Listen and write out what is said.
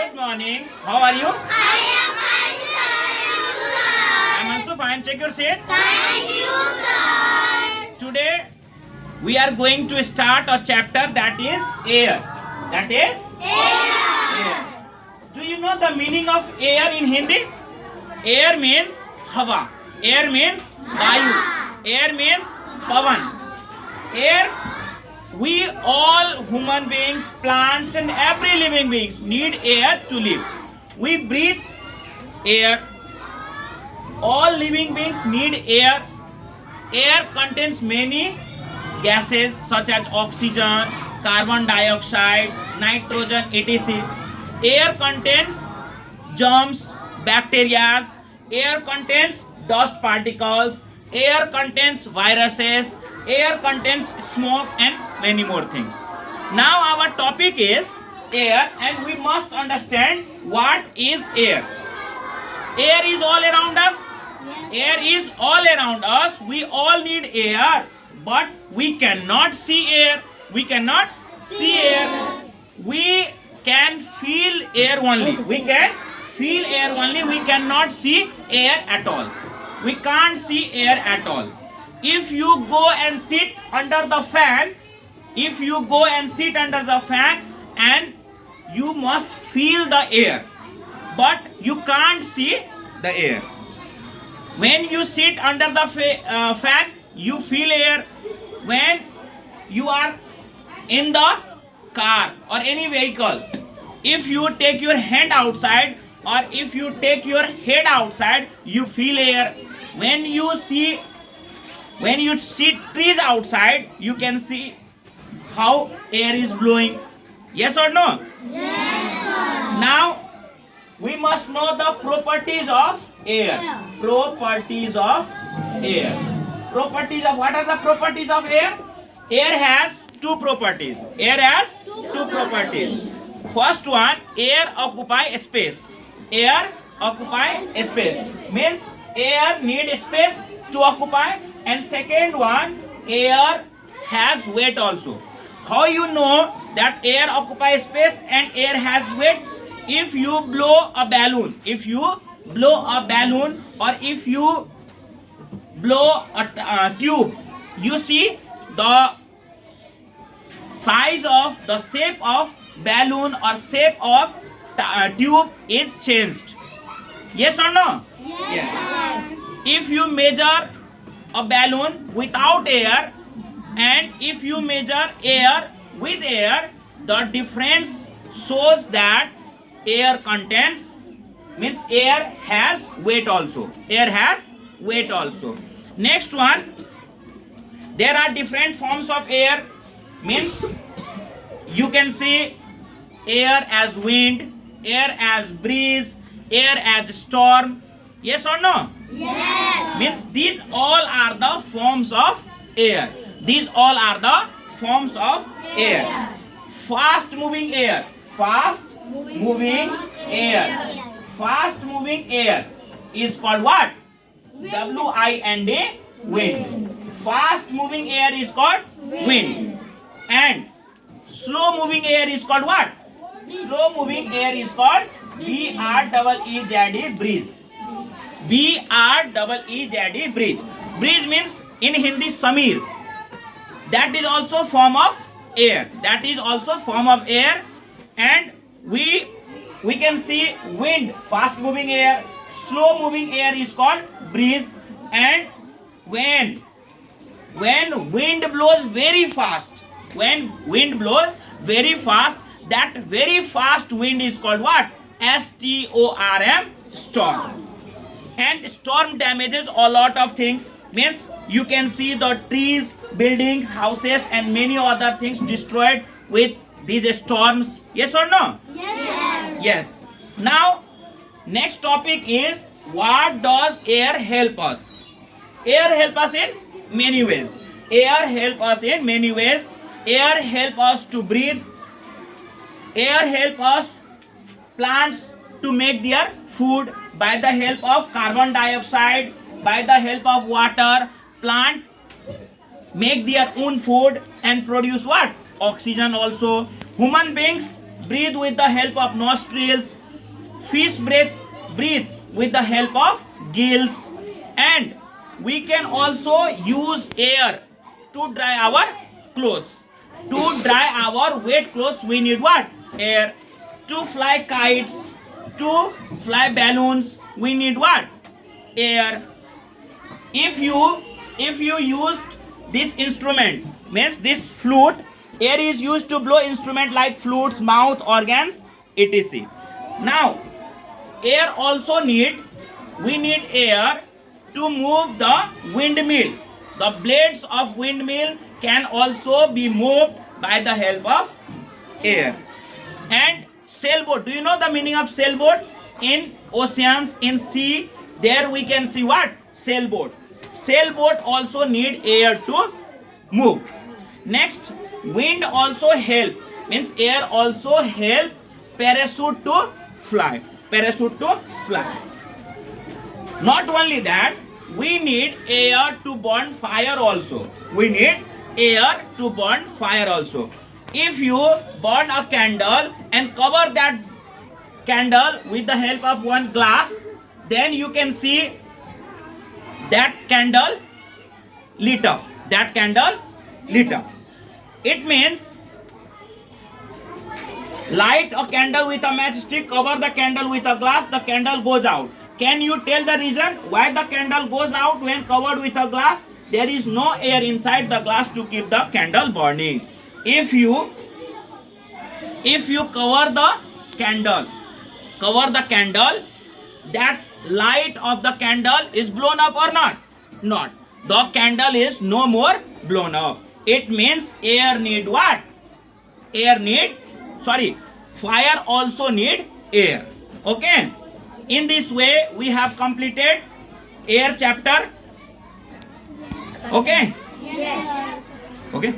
Good morning. How are you? I am fine, sir. I'm also fine. Check your seat. Thank you, sir. Today we are going to start a chapter that is air. That is air. Do you know the meaning of air in Hindi? Air means hawa. Air means vayu. Air means pavan. Air, we all human beings, plants and every living beings need air to live. We breathe air. All living beings need air. Air contains many gases such as oxygen, carbon dioxide, nitrogen, etc. Air contains germs, bacteria. Air contains dust particles. Air contains viruses. Air contains smoke and many more things. Now our topic is air and we must understand what is air. Air is all around us. Air is all around us. We all need air, but we cannot see air. We cannot see air. We can feel air only. We can feel air only. We cannot see air at all. We can't see air at all. If you go and sit under the fan, and you must feel the air, but you can't see the air. When you sit under the fan, you feel air. When you are in the car or any vehicle, if you take your hand outside or if you take your head outside, you feel air. When you see trees outside, you can see how air is blowing. Yes or no? Yes, sir. Now we must know the properties of air. Properties of air. Properties of, what are the properties of air? Air has two properties. Air has two properties. First one, air occupy space. Air occupy space. Means air need space to occupy. And second one, air has weight also. How you know that air occupies space and air has weight? If you blow a balloon, or if you blow a tube, you see the size of, the shape of balloon or shape of tube is changed. Yes or no? Yes. If you measure a balloon without air and if you measure air with air, the difference shows that air contains, means air has weight also. Air has weight also. Next one, there are different forms of air. Means you can see air as wind, air as breeze, air as storm. Yes or no? Yes. Means these all are the forms of air. These all are the forms of air. Fast moving air. Fast moving air. Fast moving air is called what? W-I-N-D, wind. Fast moving air is called wind. And slow moving air is called what? Slow moving air is called B-R-E-E-Z-D, breeze. B-R-E-E-Z-D, breeze. Breeze means in Hindi Samir. That is also form of air. That is also form of air. And we can see wind, fast moving air. Slow moving air is called breeze. And when wind blows very fast, that very fast wind is called what? S-T-O-R-M, storm. And storm damages a lot of things. Means you can see the trees, buildings, houses and many other things destroyed with these storms. Yes or no? Yes. Yes. Now next topic is, what does air help us? Air help us in many ways. Air help us in many ways. Air help us to breathe. Air help us plants to make their food by the help of carbon dioxide, by the help of water. Plant make their own food and produce what? Oxygen also. Human beings breathe with the help of nostrils. Fish breathe with the help of gills. And we can also use air to dry our clothes. To dry our wet clothes, we need what? Air. To fly kites, to fly balloons, we need what? Air. If you used this instrument, means this flute, air is used to blow instrument like flutes, mouth, organs, etc. Now, air also we need air to move the windmill. The blades of windmill can also be moved by the help of air. And sailboat, do you know the meaning of sailboat? In oceans, in sea, there we can see what? Sailboat. Sailboat also need air to move. Next, wind also help, means air also help parachute to fly. Parachute to fly. Not only that, we need air to burn fire also. We need air to burn fire also. If you burn a candle and cover that candle with the help of one glass, then you can see that candle lit up. That candle lit up. It means light a candle with a matchstick, cover the candle with a glass, the candle goes out. Can you tell the reason why the candle goes out when covered with a glass? There is no air inside the glass to keep the candle burning. If you cover the candle, that light of the candle is blown up or not? Not. The candle is no more blown up. It means air need what? Fire also need air. Okay? In this way, we have completed air chapter. Okay? Yes. Okay?